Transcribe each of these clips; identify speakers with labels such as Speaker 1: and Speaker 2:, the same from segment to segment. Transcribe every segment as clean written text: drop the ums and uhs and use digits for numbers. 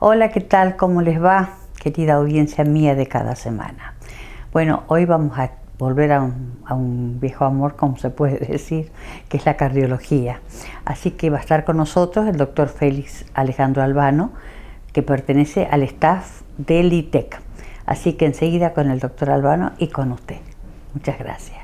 Speaker 1: Hola, ¿qué tal? ¿Cómo les va? Querida audiencia mía de cada semana. Bueno, hoy vamos a volver a un viejo amor, como se puede decir, que es la cardiología. Así que va a estar con nosotros el doctor Félix Alejandro Albano, que pertenece al staff del ITEC. Así que enseguida con el doctor Albano y con usted. Muchas gracias.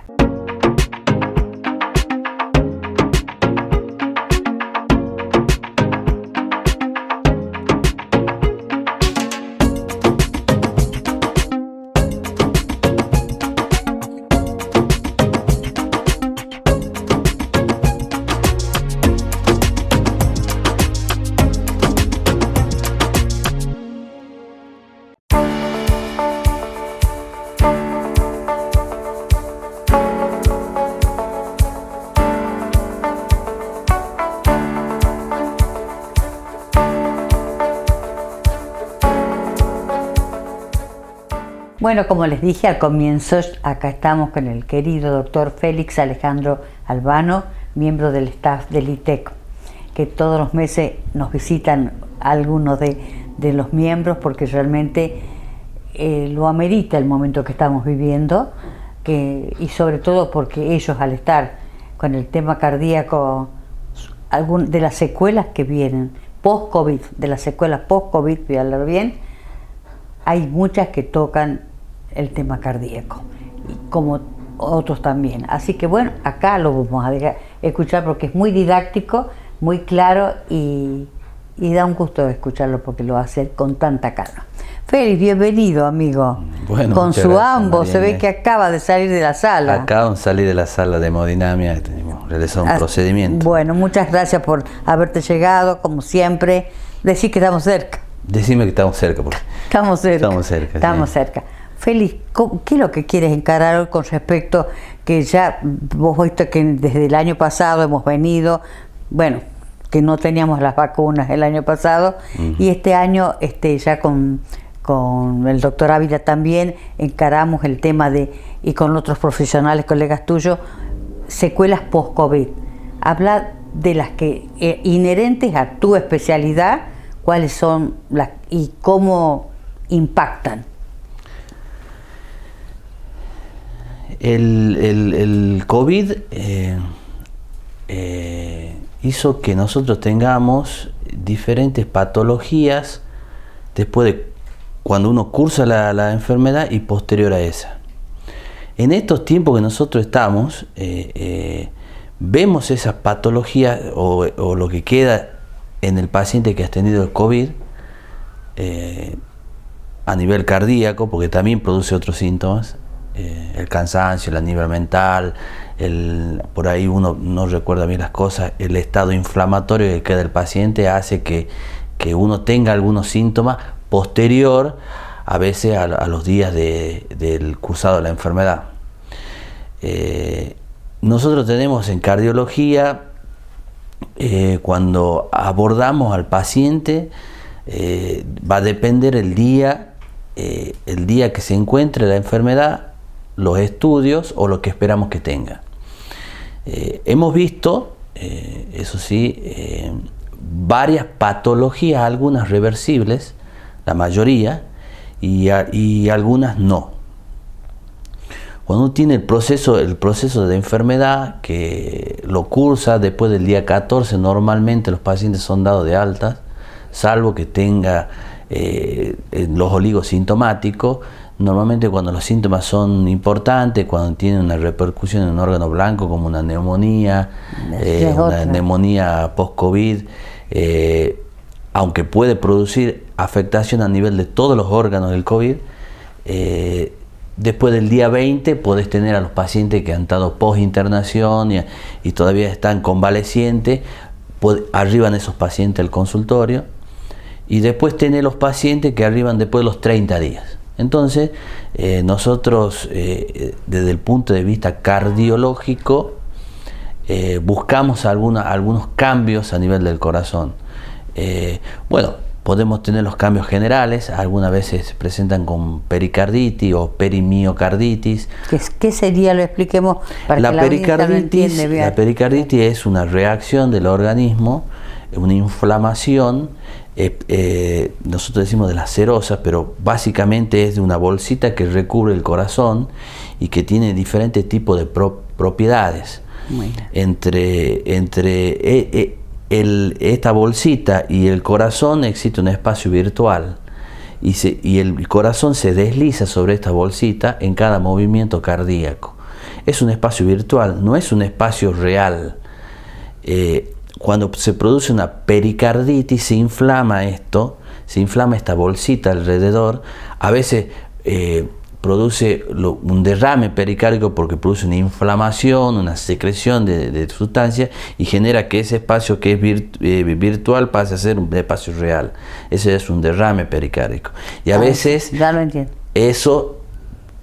Speaker 1: Bueno, como les dije al comienzo, acá estamos con el querido doctor Félix Alejandro Albano, miembro del staff del ITEC, que todos los meses nos visitan algunos de los miembros porque realmente lo amerita el momento que estamos viviendo, y sobre todo porque ellos, al estar con el tema cardíaco, de las secuelas que vienen post-COVID, de las secuelas post-COVID, voy a hablar bien, hay muchas que tocan el tema cardíaco, como otros también. Así que bueno, acá lo vamos a escuchar porque es muy didáctico, muy claro y da un gusto escucharlo porque lo hace con tanta calma. Félix, bienvenido, amigo.
Speaker 2: Bueno,
Speaker 1: con su
Speaker 2: gracias,
Speaker 1: ambos,
Speaker 2: Mariana.
Speaker 1: Se ve que acaba de salir de la sala.
Speaker 2: Acabo de salir de la sala de hemodinamia, realizar un procedimiento.
Speaker 1: Bueno, muchas gracias por haberte llegado, como siempre. Decir que estamos cerca.
Speaker 2: Decime que estamos cerca. Porque
Speaker 1: Estamos cerca.
Speaker 2: Estamos cerca.
Speaker 1: Félix, ¿qué es lo que quieres encarar hoy con respecto que ya vos viste que desde el año pasado hemos venido, bueno, que no teníamos las vacunas el año pasado, y este año ya con el doctor Ávila también encaramos el tema y con otros profesionales, colegas tuyos, secuelas post-COVID. Habla de las que inherentes a tu especialidad, cuáles son y cómo impactan.
Speaker 2: El COVID hizo que nosotros tengamos diferentes patologías después de cuando uno cursa la enfermedad y posterior a esa. En estos tiempos que nosotros estamos, vemos esas patologías o lo que queda en el paciente que ha tenido el COVID a nivel cardíaco, porque también produce otros síntomas, el cansancio, a nivel mental, por ahí uno no recuerda bien las cosas, el estado inflamatorio que queda el paciente hace que uno tenga algunos síntomas posterior a veces a los días del cursado de la enfermedad. Nosotros tenemos en cardiología, cuando abordamos al paciente, va a depender el día que se encuentre la enfermedad, los estudios o lo que esperamos que tenga. Hemos visto, eso sí, varias patologías, algunas reversibles, la mayoría, y algunas no. Cuando uno tiene el proceso de enfermedad que lo cursa después del día 14, normalmente los pacientes son dados de alta, salvo que tenga los oligosintomáticos. Normalmente cuando los síntomas son importantes, cuando tienen una repercusión en un órgano blanco como una neumonía, una neumonía post-COVID, aunque puede producir afectación a nivel de todos los órganos del COVID, después del día 20 podés tener a los pacientes que han estado post-internación y todavía están convalecientes, arriban esos pacientes al consultorio, y después tener los pacientes que arriban después de los 30 días. Entonces, nosotros, desde el punto de vista cardiológico, buscamos algunos cambios a nivel del corazón. Bueno, podemos tener los cambios generales, algunas veces se presentan con pericarditis o perimiocarditis.
Speaker 1: ¿Qué sería? Lo expliquemos para
Speaker 2: la
Speaker 1: que la audiencia lo entiende bien.
Speaker 2: La pericarditis es una reacción del organismo, una inflamación nosotros decimos de las cerosas, pero básicamente es de una bolsita que recubre el corazón y que tiene diferentes tipos de propiedades. Esta bolsita y el corazón existe un espacio virtual y el corazón se desliza sobre esta bolsita en cada movimiento cardíaco. Es un espacio virtual, no es un espacio real. Cuando se produce una pericarditis se inflama esta bolsita alrededor, a veces produce un derrame pericárdico porque produce una inflamación, una secreción de sustancias y genera que ese espacio que es virtual pase a ser un espacio real. Ese es un derrame pericárdico. Y a veces
Speaker 1: ya lo entiendo.
Speaker 2: Eso,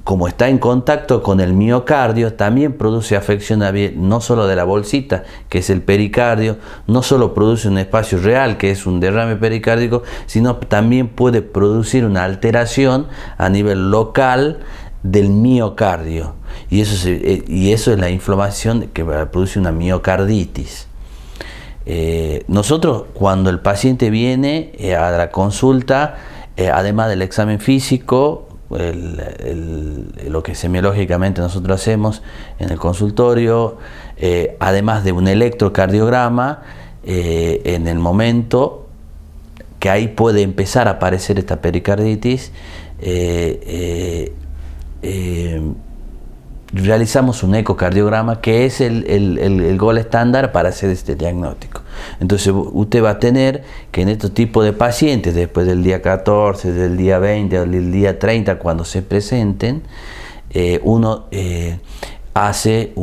Speaker 2: como está en contacto con el miocardio, también produce afección no solo de la bolsita, que es el pericardio, no solo produce un espacio real, que es un derrame pericárdico, sino también puede producir una alteración a nivel local del miocardio. Y eso es la inflamación que produce una miocarditis. Nosotros, cuando el paciente viene a la consulta, además del examen físico, lo que semiológicamente nosotros hacemos en el consultorio, además de un electrocardiograma, en el momento que ahí puede empezar a aparecer esta pericarditis, realizamos un ecocardiograma, que es el gol estándar para hacer este diagnóstico. Entonces usted va a tener que en estos tipos de pacientes, después del día 14, del día 20 o del día 30, cuando se presenten, uno hace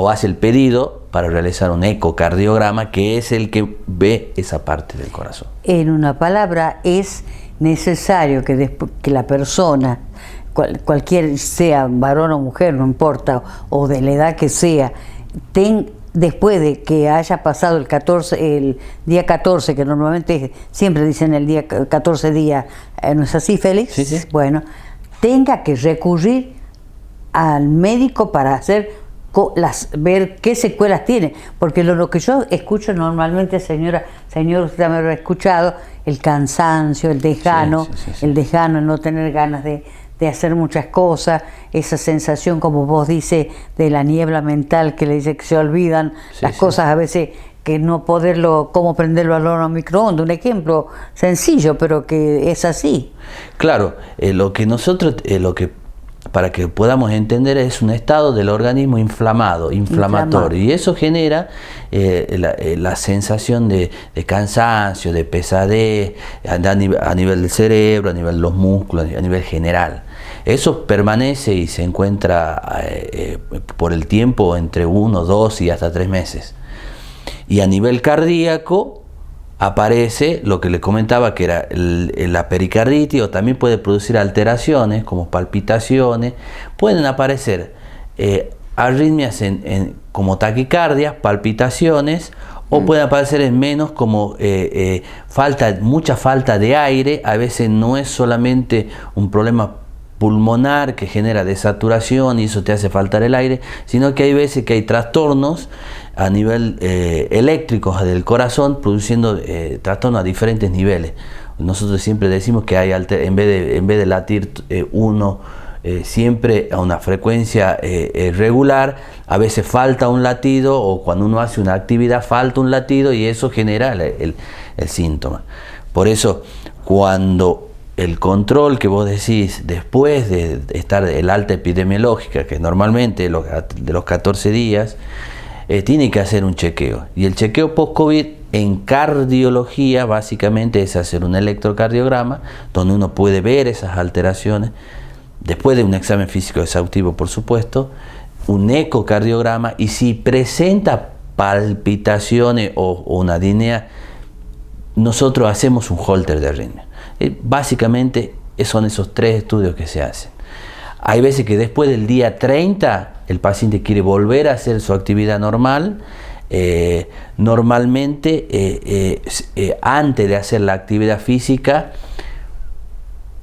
Speaker 2: hace el pedido para realizar un ecocardiograma, que es el que ve esa parte del corazón.
Speaker 1: En una palabra, es necesario que la persona, cualquier sea varón o mujer, no importa, o de la edad que sea, después de que haya pasado el día 14, que normalmente siempre dicen el día 14 días, ¿no es así, Félix?
Speaker 2: Sí, sí.
Speaker 1: Bueno, tenga que recurrir al médico para ver qué secuelas tiene, porque lo que yo escucho normalmente, señor, usted también lo ha escuchado, el cansancio, el desgano,
Speaker 2: sí.
Speaker 1: el desgano, el no tener ganas de hacer muchas cosas, esa sensación, como vos dices, de la niebla mental, que le dice que se olvidan las cosas a veces, que no poderlo, cómo prenderlo al horno a microondas, un ejemplo sencillo, pero que es así.
Speaker 2: Claro, para que podamos entender, es un estado del organismo inflamatorio, y eso genera la sensación de cansancio, de pesadez a nivel del cerebro, a nivel de los músculos, a nivel general. Eso permanece y se encuentra por el tiempo entre 1, 2 y hasta 3 meses. Y a nivel cardíaco aparece lo que le comentaba, que era la pericarditis, o también puede producir alteraciones como palpitaciones. Pueden aparecer arritmias como taquicardias, palpitaciones, o pueden aparecer en menos como mucha falta de aire. A veces no es solamente un problema pulmonar que genera desaturación y eso te hace faltar el aire, sino que hay veces que hay trastornos a nivel eléctrico del corazón, produciendo trastornos a diferentes niveles. Nosotros siempre decimos que hay en vez de latir uno siempre a una frecuencia regular, a veces falta un latido, o cuando uno hace una actividad falta un latido, y eso genera el síntoma. Por eso, cuando el control que vos decís, después de estar el alta epidemiológica, que normalmente de los 14 días, tiene que hacer un chequeo. Y el chequeo post-COVID en cardiología básicamente es hacer un electrocardiograma, donde uno puede ver esas alteraciones, después de un examen físico exhaustivo, por supuesto, un ecocardiograma, y si presenta palpitaciones o una disnea, nosotros hacemos un holter de arritmia. Básicamente son esos 3 estudios que se hacen. Hay veces que después del día 30 el paciente quiere volver a hacer su actividad normal. Normalmente antes de hacer la actividad física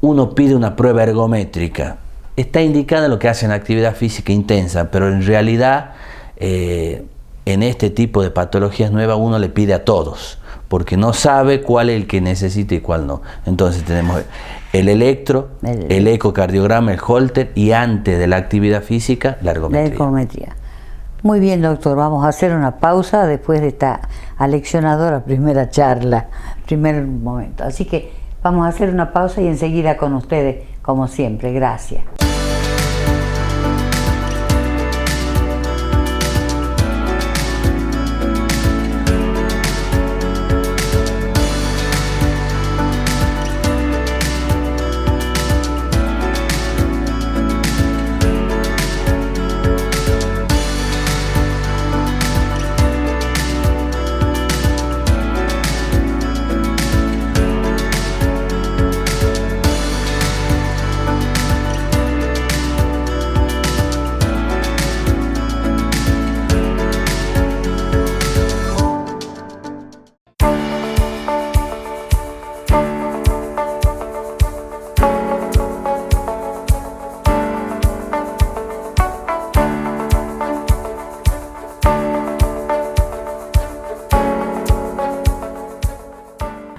Speaker 2: uno pide una prueba ergométrica. Está indicada lo que hacen actividad física intensa, pero en realidad en este tipo de patologías nuevas uno le pide a todos, porque no sabe cuál es el que necesita y cuál no. Entonces tenemos el electro, el ecocardiograma, el Holter, y antes de la actividad física, la ergometría.
Speaker 1: La ergometría. Muy bien, doctor, vamos a hacer una pausa después de esta aleccionadora primera charla, primer momento. Así que vamos a hacer una pausa y enseguida con ustedes, como siempre. Gracias.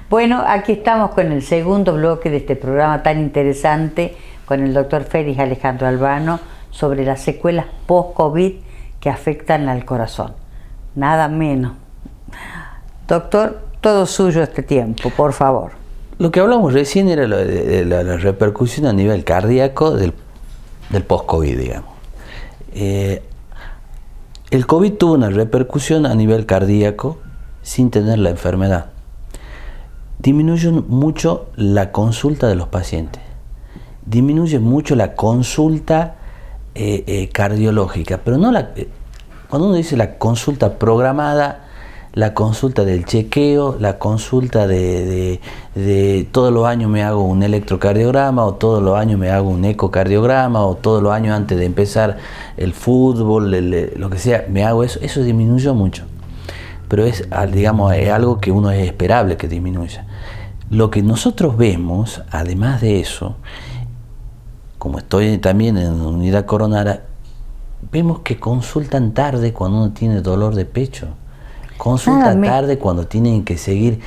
Speaker 1: Bueno, aquí estamos con el segundo bloque de este programa tan interesante con el doctor Félix Alejandro Albano sobre las secuelas post-COVID que afectan al corazón. Nada menos. Doctor, todo suyo este tiempo, por favor.
Speaker 2: Lo que hablamos recién era la repercusión a nivel cardíaco del post-COVID, digamos. El COVID tuvo una repercusión a nivel cardíaco sin tener la enfermedad. Disminuye mucho la consulta de los pacientes, disminuye mucho la consulta cardiológica, pero no cuando uno dice la consulta programada, la consulta del chequeo, la consulta de todos los años me hago un electrocardiograma, o todos los años me hago un ecocardiograma, o todos los años antes de empezar el fútbol, lo que sea, me hago eso disminuyó mucho. Pero es, digamos, es algo que uno es esperable que disminuya. Lo que nosotros vemos, además de eso, como estoy también en unidad coronaria, vemos que consultan tarde cuando uno tiene dolor de pecho. Consultan tarde cuando tienen que seguir,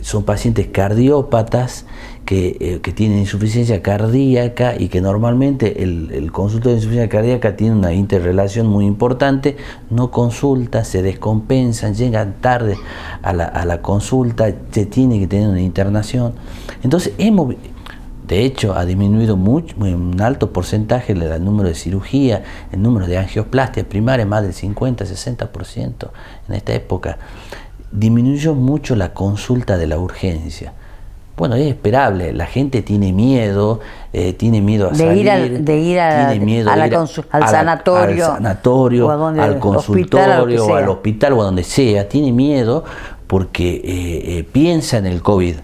Speaker 2: son pacientes cardiópatas que tienen insuficiencia cardíaca, y que normalmente el consulta de insuficiencia cardíaca tiene una interrelación muy importante, no consulta, se descompensan, llegan tarde a la consulta, se tiene que tener una internación. Entonces de hecho, ha disminuido mucho, un alto porcentaje el número de cirugía, el número de angioplastias primarias, más del 50-60% en esta época. Disminuyó mucho la consulta de la urgencia. Bueno, es esperable, la gente tiene miedo a salir, tiene miedo
Speaker 1: al sanatorio,
Speaker 2: al consultorio, o al hospital, o a donde sea, tiene miedo porque piensa en el COVID.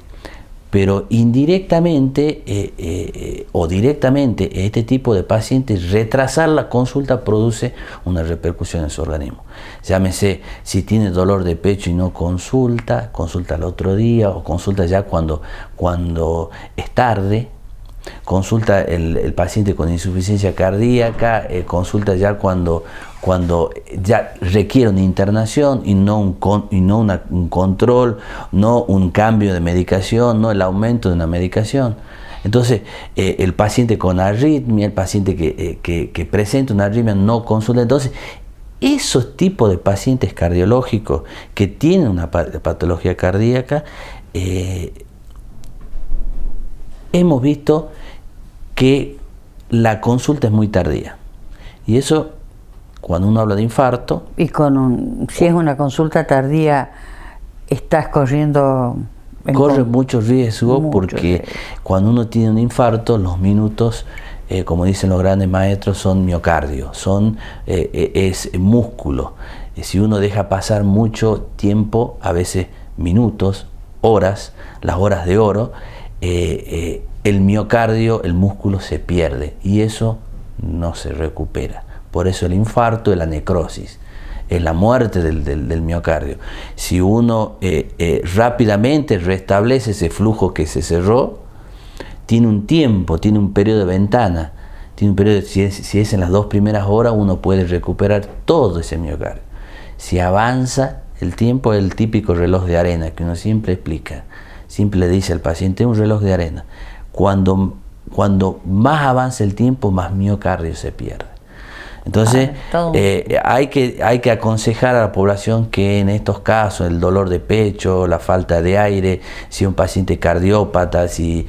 Speaker 2: Pero indirectamente o directamente este tipo de pacientes, retrasar la consulta produce una repercusión en su organismo. Llámese, si tiene dolor de pecho y no consulta al otro día, o consulta ya cuando es tarde, consulta el paciente con insuficiencia cardíaca, consulta ya cuando ya requiere una internación y no un control, no un cambio de medicación, no el aumento de una medicación. Entonces, el paciente con arritmia, el paciente que presenta una arritmia no consulta. Entonces, esos tipos de pacientes cardiológicos que tienen una patología cardíaca, hemos visto que la consulta es muy tardía. Y eso, cuando uno habla de infarto...
Speaker 1: Y si es una consulta tardía, estás corriendo...
Speaker 2: Corre mucho riesgo, porque cuando uno tiene un infarto, los minutos, como dicen los grandes maestros, son miocardio, es músculo. Si uno deja pasar mucho tiempo, a veces minutos, horas, las horas de oro, el miocardio, el músculo se pierde, y eso no se recupera. Por eso el infarto es la necrosis, es la muerte del miocardio. Si uno rápidamente restablece ese flujo que se cerró, tiene un tiempo, tiene un periodo de ventana, tiene un periodo, si es en las 2 primeras horas, uno puede recuperar todo ese miocardio. Si avanza, El tiempo es el típico reloj de arena que uno siempre explica, siempre le dice al paciente, es un reloj de arena. Cuando más avanza el tiempo, más miocardio se pierde. Entonces, hay que aconsejar a la población que en estos casos, el dolor de pecho, la falta de aire, si es un paciente cardiópata, si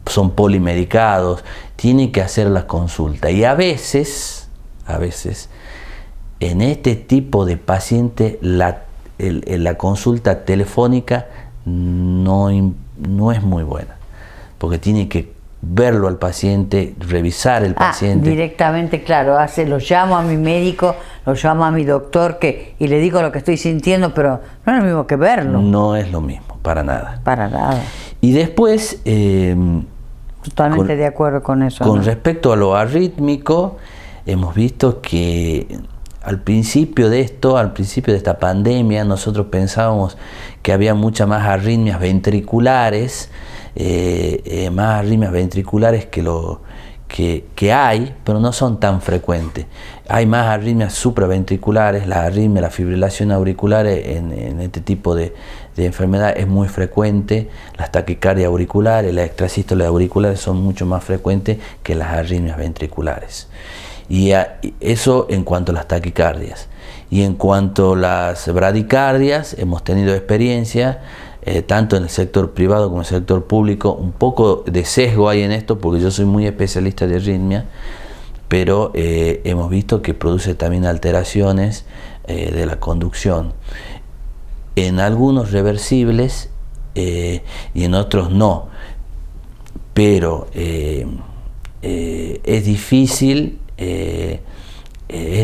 Speaker 2: son polimedicados, tiene que hacer la consulta. Y a veces, en este tipo de paciente, la consulta telefónica no es muy buena, porque tiene que verlo al paciente, revisar el paciente.
Speaker 1: Directamente, claro, lo llamo a mi médico, lo llamo a mi doctor y le digo lo que estoy sintiendo, pero no es lo mismo que verlo.
Speaker 2: No es lo mismo, para nada.
Speaker 1: Para nada.
Speaker 2: Y después...
Speaker 1: Totalmente de acuerdo con eso.
Speaker 2: Con respecto a lo arrítmico, hemos visto que al principio de esta pandemia, nosotros pensábamos que había muchas más arritmias ventriculares, que hay, pero no son tan frecuentes. Hay más arritmias supraventriculares, la fibrilación auricular en este tipo de enfermedad es muy frecuente, las taquicardias auriculares, las extrasístoles auriculares son mucho más frecuentes que las arritmias ventriculares. Y eso en cuanto a las taquicardias. Y en cuanto a las bradicardias, hemos tenido experiencia, tanto en el sector privado como en el sector público, un poco de sesgo hay en esto, porque yo soy muy especialista de arritmia, pero hemos visto que produce también alteraciones de la conducción. En algunos reversibles y en otros no, pero es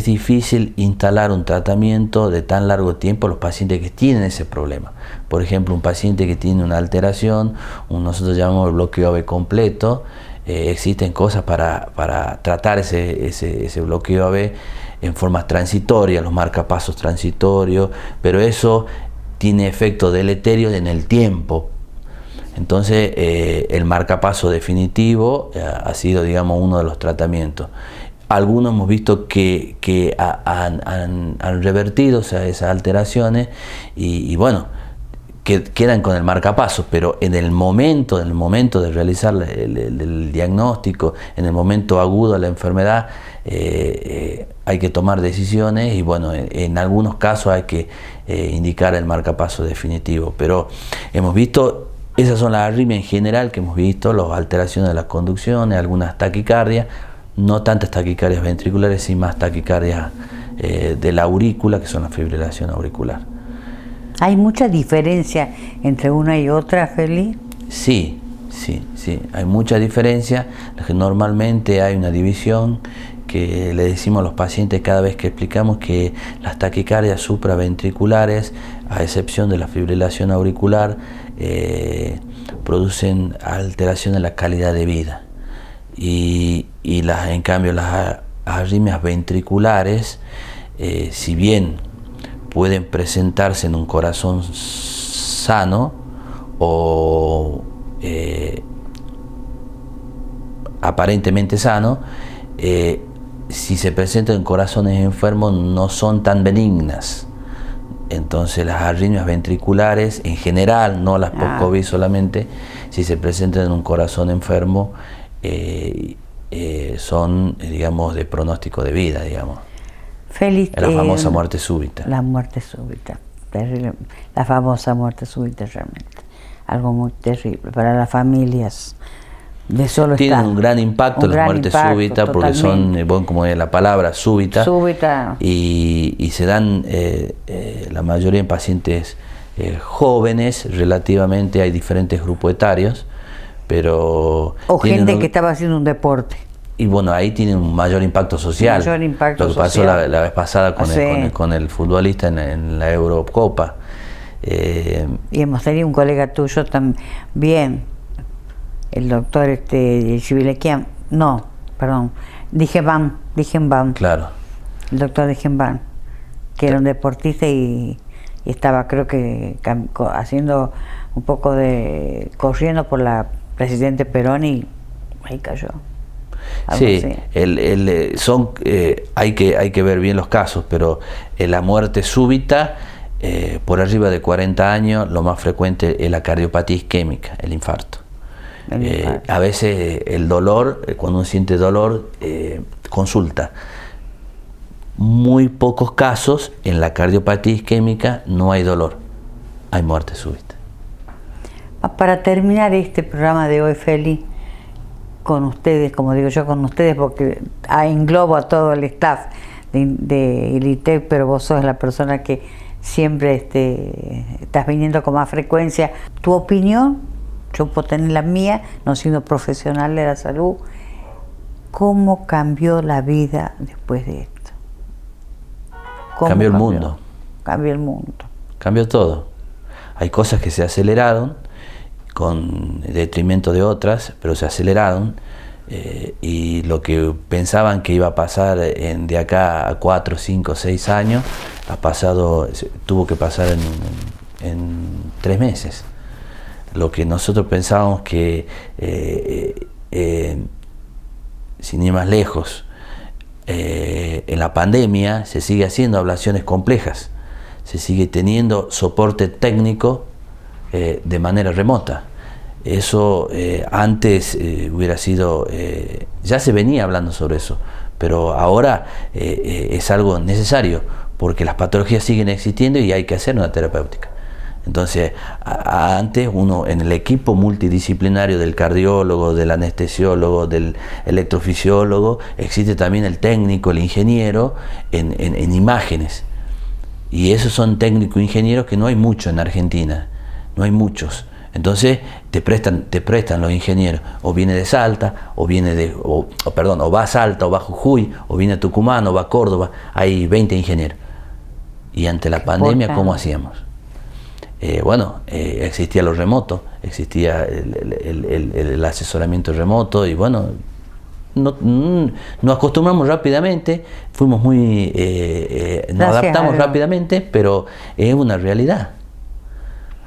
Speaker 2: difícil instalar un tratamiento de tan largo tiempo a los pacientes que tienen ese problema. Por ejemplo, un paciente que tiene una alteración, nosotros llamamos el bloqueo AB completo, existen cosas para tratar ese bloqueo AB en formas transitorias, los marcapasos transitorios, pero eso tiene efecto deleterio en el tiempo. Entonces el marcapaso definitivo ha sido, digamos, uno de los tratamientos. Algunos hemos visto que han revertido esas alteraciones y bueno, que quedan con el marcapaso, pero en el momento de realizar el diagnóstico, en el momento agudo de la enfermedad, hay que tomar decisiones y bueno, en algunos casos hay que indicar el marcapaso definitivo, pero hemos visto, esas son las arritmias en general que hemos visto, las alteraciones de las conducciones, algunas taquicardias, no tantas taquicardias ventriculares, sino más taquicardias de la aurícula, que son la fibrilación auricular.
Speaker 1: ¿Hay mucha diferencia entre una y otra, Feli?
Speaker 2: Sí, hay mucha diferencia. Normalmente hay una división que le decimos a los pacientes cada vez que explicamos que las taquicardias supraventriculares, a excepción de la fibrilación auricular, producen alteración en la calidad de vida. Y en cambio las arritmias ventriculares, si bien pueden presentarse en un corazón sano o aparentemente sano, si se presentan en corazones enfermos no son tan benignas. Entonces las arritmias ventriculares en general, no las post-COVID solamente, si se presentan en un corazón enfermo, son, digamos, de pronóstico de vida, digamos.
Speaker 1: Félix,
Speaker 2: la famosa muerte súbita.
Speaker 1: La muerte súbita, terrible, la famosa muerte súbita realmente, algo muy terrible para las familias. De solo
Speaker 2: tienen un gran impacto las muertes súbitas, porque son, como es la palabra, súbita. Y se dan la mayoría en pacientes jóvenes, relativamente, hay diferentes grupos etarios, pero...
Speaker 1: O gente que estaba haciendo un deporte.
Speaker 2: Y bueno, ahí tiene un mayor impacto social. Lo que pasó la vez pasada con el futbolista en la Eurocopa.
Speaker 1: Y hemos tenido un colega tuyo también, el doctor Chivilequian, Dijenban.
Speaker 2: Claro.
Speaker 1: El doctor Dijenban, que era un deportista y estaba, creo que, haciendo un poco corriendo por la presidente Perón y ahí cayó.
Speaker 2: Sí,
Speaker 1: así.
Speaker 2: Hay que ver bien los casos, pero la muerte súbita, por arriba de 40 años, lo más frecuente es la cardiopatía isquémica, el infarto. A veces el dolor, cuando uno siente dolor, consulta. Muy pocos casos en la cardiopatía isquémica no hay dolor, hay muerte súbita.
Speaker 1: Para terminar este programa de hoy, Feli, con ustedes, como digo yo, con ustedes, porque englobo a todo el staff de ILITEC, pero vos sos la persona que siempre estás viniendo con más frecuencia. Tu opinión, yo puedo tener la mía, no siendo profesional de la salud, ¿cómo cambió la vida después de esto?
Speaker 2: Cambió el mundo.
Speaker 1: Cambió el mundo.
Speaker 2: Cambió todo. Hay cosas que se aceleraron con detrimento de otras, pero se aceleraron, y lo que pensaban que iba a pasar de acá a 4, 5, 6 años, tuvo que pasar en 3 meses. Lo que nosotros pensábamos que, sin ir más lejos, en la pandemia se sigue haciendo ablaciones complejas, se sigue teniendo soporte técnico de manera remota. Eso antes hubiera sido, ya se venía hablando sobre eso, pero ahora es algo necesario porque las patologías siguen existiendo y hay que hacer una terapéutica. Entonces, antes uno en el equipo multidisciplinario del cardiólogo, del anestesiólogo, del electrofisiólogo, existe también el técnico, el ingeniero en imágenes. Y esos son técnicos ingenieros que no hay mucho en Argentina, no hay muchos. Entonces te prestan los ingenieros, o viene de Salta, o va a Salta, o va a Jujuy, o viene a Tucumán, o va a Córdoba, hay 20 ingenieros. Y ante la pandemia, ¿cómo hacíamos? Existía lo remoto, existía el asesoramiento remoto, y bueno, nos acostumbramos rápidamente, nos adaptamos rápidamente, pero es una realidad.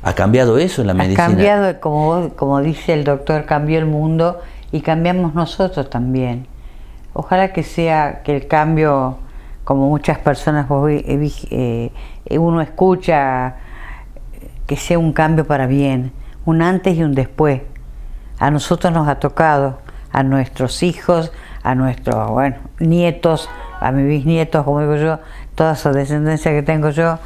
Speaker 2: ¿Ha cambiado eso en la medicina?
Speaker 1: Ha cambiado, como dice el doctor, cambió el mundo y cambiamos nosotros también. Ojalá que el cambio, como muchas personas uno escucha, que sea un cambio para bien, un antes y un después. A nosotros nos ha tocado, a nuestros hijos, a nuestros nietos, a mis bisnietos, como digo yo, toda esa descendencia que tengo yo.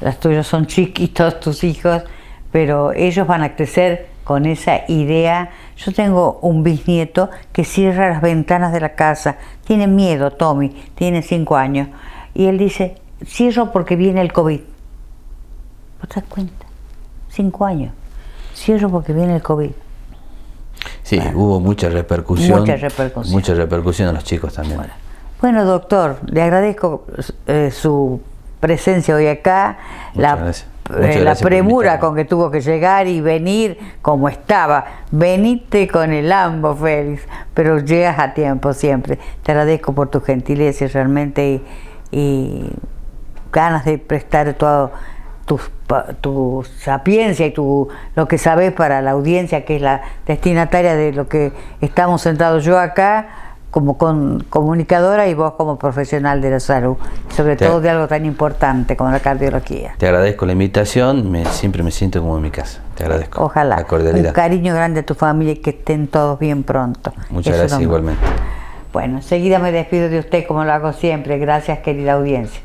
Speaker 1: Las tuyas son chiquitos, tus hijos, pero ellos van a crecer con esa idea. Yo tengo un bisnieto que cierra las ventanas de la casa, tiene miedo, Tommy, tiene 5 años, y él dice, cierro porque viene el COVID. ¿Vos te das cuenta? 5 años, cierro porque viene el COVID.
Speaker 2: Sí, hubo mucha repercusión. Mucha repercusión a los chicos también.
Speaker 1: Bueno, doctor, le agradezco su presencia hoy acá, la premura con que tuvo que llegar y venir como estaba. Venite con el AMBO, Félix, pero llegas a tiempo siempre. Te agradezco por tu gentileza realmente y ganas de prestar tu sapiencia y lo que sabes para la audiencia, que es la destinataria de lo que estamos sentados yo acá, como comunicadora y vos como profesional de la salud, sobre todo de algo tan importante como la cardiología.
Speaker 2: Te agradezco la invitación, siempre me siento como en mi casa. Te agradezco.
Speaker 1: Ojalá.
Speaker 2: La cordialidad.
Speaker 1: Un cariño grande a tu familia y que estén todos bien pronto.
Speaker 2: Muchas gracias, igualmente.
Speaker 1: Bueno, enseguida me despido de usted como lo hago siempre. Gracias, querida audiencia.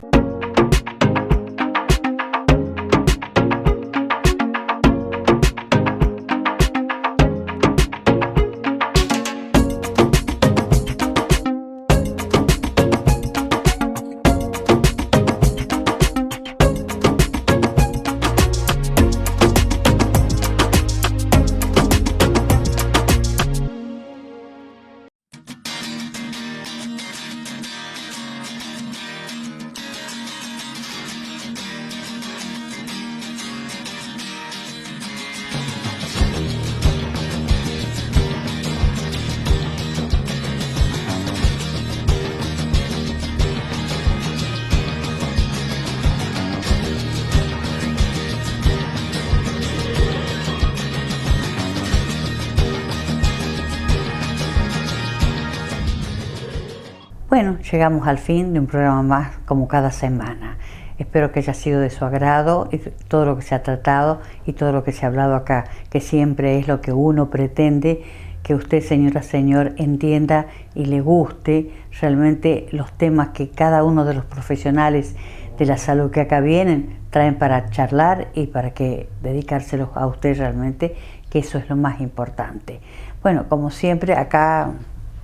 Speaker 1: bueno, llegamos al fin de un programa más como cada semana. Espero que haya sido de su agrado y todo lo que se ha tratado y todo lo que se ha hablado acá, que siempre es lo que uno pretende, que usted, señora, señor, entienda y le guste realmente los temas que cada uno de los profesionales de la salud que acá vienen traen para charlar y para que dedicárselos a usted realmente, que eso es lo más importante. Bueno, como siempre, acá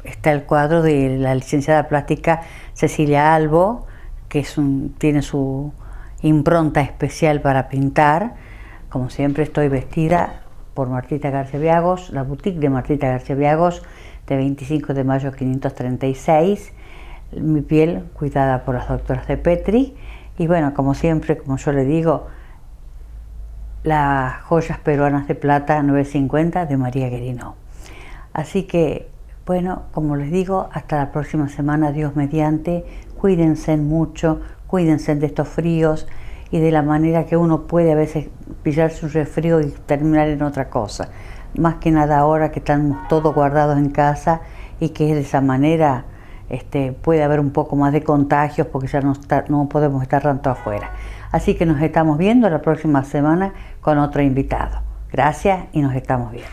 Speaker 1: está el cuadro de la licenciada plástica Cecilia Albo, que tiene su impronta especial para pintar. Como siempre, estoy vestida por Martita García Viagos, la boutique de Martita García Viagos, de 25 de mayo 536. Mi piel cuidada por las doctoras de Petri. Y bueno, como siempre, como yo le digo, las joyas peruanas de plata 950 de María Guerino. Así que, bueno, como les digo, hasta la próxima semana, Dios mediante. Cuídense mucho, cuídense de estos fríos y de la manera que uno puede a veces pillarse un resfrío y terminar en otra cosa. Más que nada ahora que estamos todos guardados en casa y que de esa manera puede haber un poco más de contagios porque ya no podemos estar tanto afuera. Así que nos estamos viendo la próxima semana con otro invitado. Gracias y nos estamos viendo.